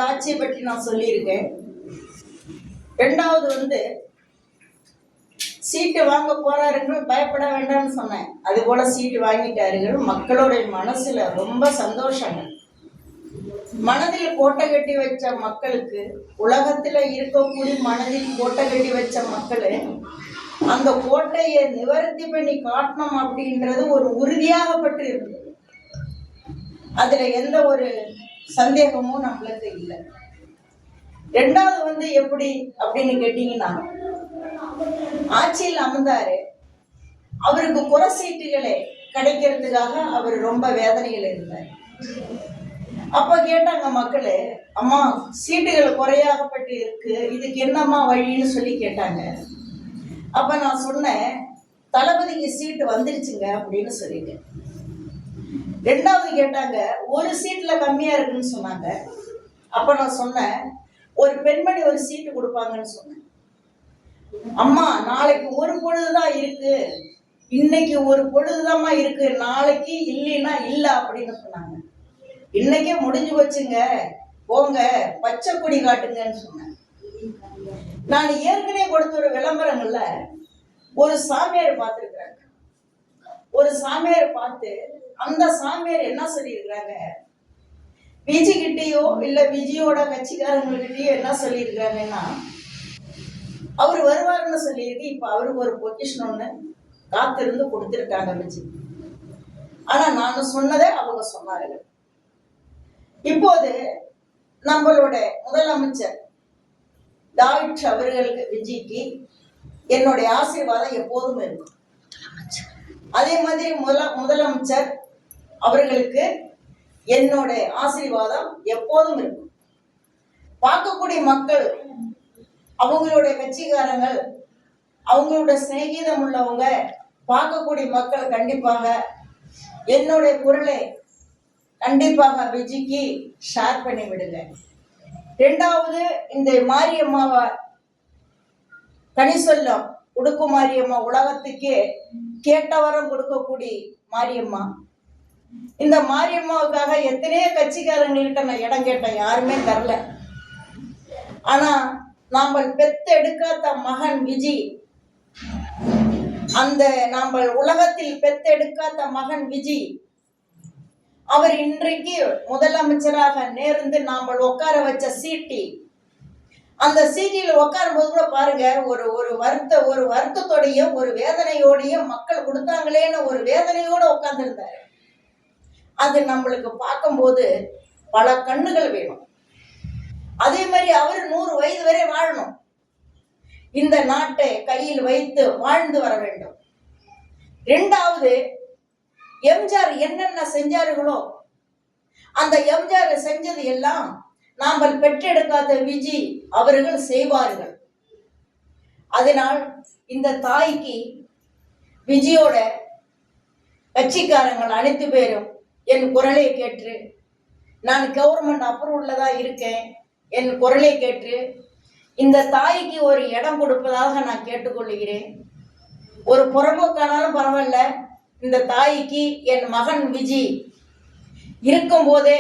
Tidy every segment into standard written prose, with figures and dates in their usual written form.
ஆட்சியை பற்றி நான் சொல்லியிருக்கேன். ரெண்டாவது சீட்டு வாங்க போறாருன்னு பயப்பட வேண்டாம்னு சொன்னேன். அது போல சீட்டு வாங்கிட்டார்கள். மக்களுடைய மனசுல ரொம்ப சந்தோஷம். மனதில் கோட்டை கட்டி வச்ச மக்களுக்கு, உலகத்துல இருக்கக்கூடிய மனதில் கோட்டை கட்டி வச்ச மக்களு அந்த கோட்டையை நிவர்த்தி பண்ணி காட்டணும் அப்படின்றது ஒரு உறுதியாகப்பட்டு இருந்தது. அதுல எந்த ஒரு சந்தேகமும் நம்மளுக்கு இல்லை. ரெண்டாவது எப்படி அப்படின்னு கேட்டீங்கன்னா, ஆட்சியில் அமர்ந்தாரு, அவருக்கு குறை சீட்டுகளே கிடைக்கிறதுக்காக அவர் ரொம்ப வேதனையில் இருந்தார். அப்ப கேட்டாங்க மக்களே, அம்மா சீட்டுகள் குறையாகப்பட்டு இருக்கு, இதுக்கு என்னம்மா வழின்னு சொல்லி கேட்டாங்க. அப்ப நான் சொன்னேன், தளபதிக்கு சீட்டு வந்துருச்சுங்க அப்படின்னு சொல்லிட்டேன். ரெண்டாவது கேட்டாங்க, ஒரு சீட்ல கம்மியா இருக்குன்னு சொன்னாங்க. அப்ப நான் சொன்னேன், ஒரு பெண்மணி ஒரு சீட்டு கொடுப்பாங்கன்னு சொன்னேன். அம்மா நாளைக்கு ஒரு பொழுதுதான் இருக்கு, இன்னைக்கு ஒரு பொழுதுதாம்மா இருக்கு, நாளைக்கு இல்லைன்னா இல்ல அப்படின்னு சொன்னாங்க. இன்னைக்கே முடிஞ்சு வச்சுங்க, போங்க பச்சை கொடி காட்டுங்கன்னு சொன்னேன். நான் ஏற்கனவே கொடுத்த ஒரு விளம்பரங்கள்ல ஒரு சாமியார் பார்த்திருக்கிறாங்க. ஒரு சாமியார் பார்த்து அந்த சாமியார் என்ன சொல்லியிருக்கிறாங்க, விஜி கிட்டேயோ இல்ல விஜயோட கட்சிக்காரங்ககிட்டயோ என்ன சொல்லியிருக்கிறாங்கன்னா, அவர் வருவாருன்னு சொல்லியிருக்கு. இப்ப அவருக்கு ஒரு பொசிஷன் ஒண்ணு காத்திருந்து கொடுத்திருக்காங்க விஜி. ஆனா நான் சொன்னதை அவங்க சொன்னார்கள். இப்போது நம்மளோட முதலமைச்சர் டாக்டர் அவர்களுக்கு, விஜய்க்கு என்னுடைய ஆசீர்வாதம் எப்போதும் இருக்கும். அதே மாதிரி முதலமைச்சர் அவர்களுக்கு என்னோட ஆசீர்வாதம் எப்போதும் இருக்கும். பார்க்கக்கூடிய மக்கள், அவங்களுடைய கட்சிக்காரங்கள், அவங்களோட சிநேகிதம் உள்ளவங்க, பார்க்கக்கூடிய மக்கள் கண்டிப்பாக என்னுடைய குரலை கண்டிப்பாக விஜய்க்கு ஷேர் பண்ணி விடுங்க. ரெண்டாவது, இந்த மாரியம்மாவை கனி சொல்லம் உடுக்கு மாரியம்மா, உலகத்துக்கே கேட்டவரம் கொடுக்கக்கூடிய மாரியம்மா. இந்த மாரியம்மாவுக்காக எத்தனையோ கட்சிக்காரங்கள்கிட்ட நான் இடம் கேட்டேன், யாருமே தரல. ஆனா நாம பெத்தெடுக்காத மகன் விஜய், அந்த நாம உலகத்தில் பெத்தெடுக்காத மகன் விஜய், அவர் இன்றைக்கு முதலமைச்சராக நேர்ந்து நாம உட்கார வச்ச சீட்டி, அந்த சீட்டில் உட்காரும் போது கூட பாருங்க, ஒரு வருத்தத்தோடையும் ஒரு வேதனையோடையும் மக்கள் கொடுத்தாங்களேன்னு ஒரு வேதனையோட உட்கார்ந்து இருந்தாரு. அது நம்மளுக்கு பார்க்கும்போது பல கண்ணுகள் வேணும். அதே மாதிரி அவர் 100 வயது வரை வாழணும், இந்த நாட்டை கையில் வைத்து வாழ்ந்து வர வேண்டும். ரெண்டாவது, எம்ஜிஆர் என்னென்ன செஞ்சார்களோ அந்த எம்ஜிஆர் செஞ்சது எல்லாம் நாம் பெற்றெடுக்காத விஜய் அவர்கள் செய்வார்கள். அதனால் இந்த தாய்க்கு விஜயோட கட்சிக்காரங்கள் அனைத்து பேரும் என் குரலை கேட்டு, நான் கவர்மெண்ட் அப்ரூவ்ல தான் இருக்கேன், என் குரலை கேட்டு இந்த தாய்க்கு ஒரு இடம் கொடுப்பதாக நான் கேட்டுக்கொள்கிறேன். ஒரு புறம்போக்கானாலும் பரவாயில்ல, இந்த தாய்க்கு என் மகன் விஜய் இருக்கும் போதே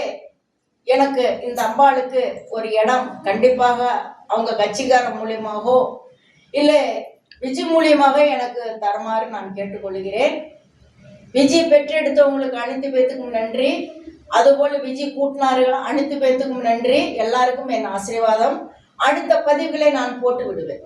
எனக்கு இந்த அம்பாளுக்கு ஒரு இடம் கண்டிப்பாக அவங்க கட்சிக்காரன் மூலியமாகவோ இல்லை விஜய் மூலியமாக எனக்கு தருமாறு நான் கேட்டுக்கொள்கிறேன். விஜய் பெற்றெடுத்தவங்களுக்கு அனைத்து பேத்துக்கும் நன்றி. அதுபோல விஜய் கூட்டினார்கள் அனைத்து பேத்துக்கும் நன்றி. எல்லாருக்கும் என் ஆசீர்வாதம். அடுத்த பதிவுகளை நான் போட்டு விடுவேன்.